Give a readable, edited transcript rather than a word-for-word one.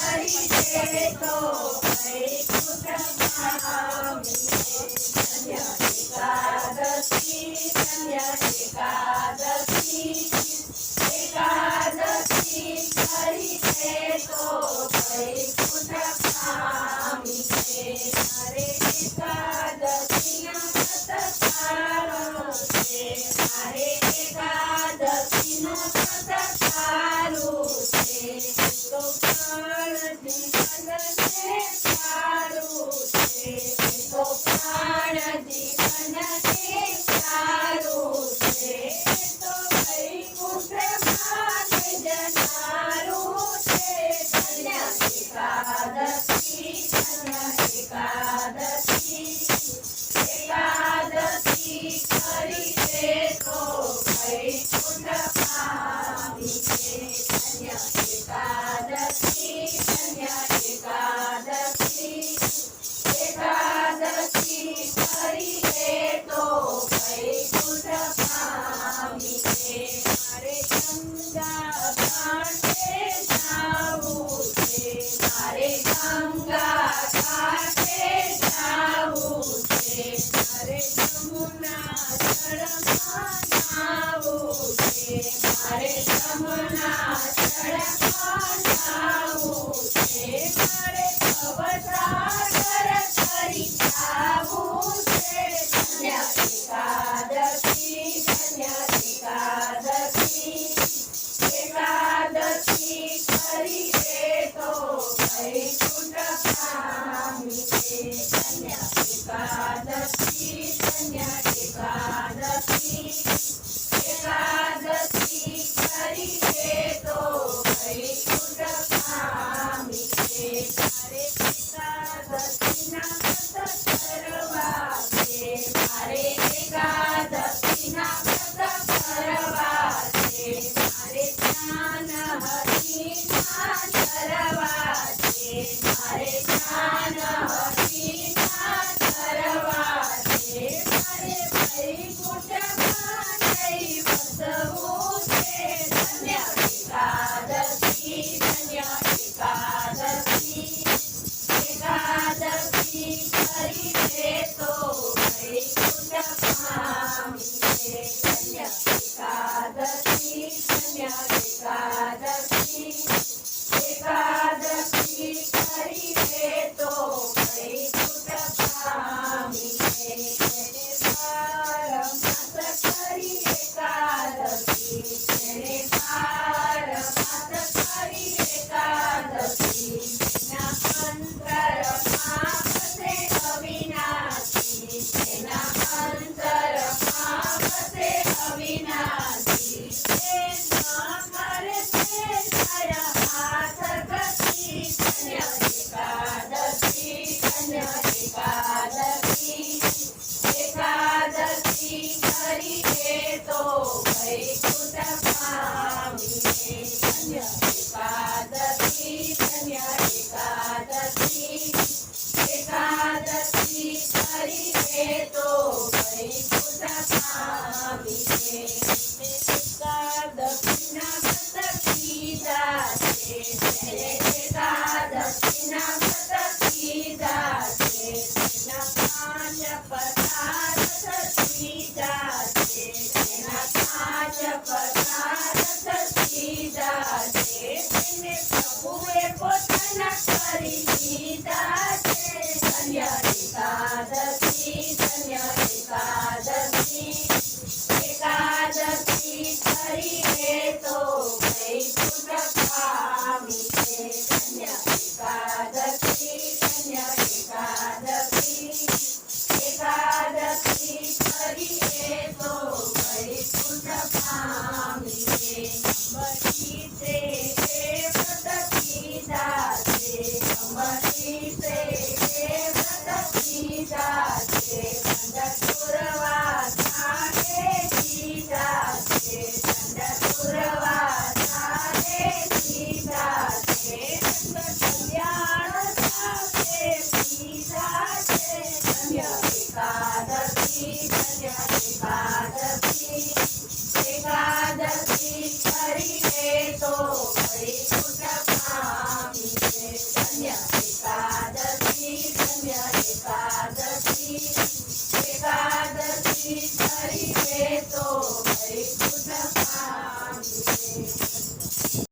કરીએ તો વૈકુંઠ પામીએ. ધન્ય એકાદશી, ધન્ય એકાદશી, એકાદશી કરીએ તો વૈકુંઠ પામીએ. મારે એકાદશીના વ્રત સારો છે, મારે એકાદશીનું વ્રત સારું છે. તો પ્રાણ જીવનને સારું છે, તો પ્રાણ જીવનને સારું છે. તો વૈકુંઠમાં જનારું છે. ધન્ય એકાદશી, ધન્ય એકાદશી, એકાદશી કરીએ તો વૈકુંઠ પામીએ. ધન્ય એકાદશી, ધન્ય એકાદશી, એકાદશી કરીએ તો વૈકુંઠ પામીએ. મારે ગંગા ઘાટે જાવું છે, મારે ગંગા ઘાટે જાવું છે. મારે જમુના જળમાં નાવું છે, મારે જમુના જળમાં નાવું છે. મારે ભવસાગર તરી જાવું છે. ધન્ય એકાદશી, ધન્ય એકાદશી, એકાદશી કરીએ તો વૈકુંઠ પામીએ. ધન્ય એકાદશી, ધન્ય એકાદશી, એકાદશી કરીએ તો વૈકુંઠ પામીએ. મારે એકાદશીના વ્રત કરવા છે, મારે એકાદશીના વ્રત કરવા છે. મારે જ્ઞાન હરિના ધરવા છે, મારે જ્ઞાન હરિના ધરવા છે. મારે વૈકુંઠમાં જઈ વસવું છે. ધન્ય એકાદશી, ધન્ય એકાદશી, એકાદશી કરીએ તો વૈકુંઠ પામીએ. ધન્ય એકાદશી, ધન્ય એકાદશી, એકાદશી કરીએ તો વૈકુંઠ પામીએ. જેને 12 માસ કરી એકાદશી, જેને 12 માસ કરી એકાદશી, એના અંતરમાં વસે અવિનાશી, એના અંતરમાં વસે અવિનાશી. એ ન કરે તે તારા હાથ ગતિ. ધન્ય એકાદશી, ધન્ય એકાદશી, એકાદશી કરીએ તો વૈકુંઠ પામીએ. ધન્ય એકાદશી, ધન્ય એકાદશી, એકાદશી કરીએ તો વૈકુંઠ પામીએ. એકાદશીના વ્રત કીધા છે, જેને એકાદશીના વ્રત કીધા છે. તેના 5 પદાર્થ કીધા છે, તેના 5 પદાર્થ કીધા છે. તેને પ્રભુએ પોતાના કરી દીધા છે. ધન્ય એકાદશી, ધન્ય એકાદશી, એકાદશી કરીએ તો વૈકુંઠ પામીએ. ધન્ય એકાદશી, ધન્ય એકાદશી, એકાદશી કરીએ તો વૈકુંઠ પામીએ. અંબરીશે વ્રત કીધા છે, અંબરીશે વ્રત કીધા છે. ચંદ્રપુરવા ધારે કીધા છે, ચંદ્રપુરવા ધારે કીધા છે. કલ્યાણ સાથે કીધા છે. ધન્ય એકાદશી, ધન્ય એકાદશી, એકાદશી કરીએ તો વૈકુંઠ પામીએ. ધન્ય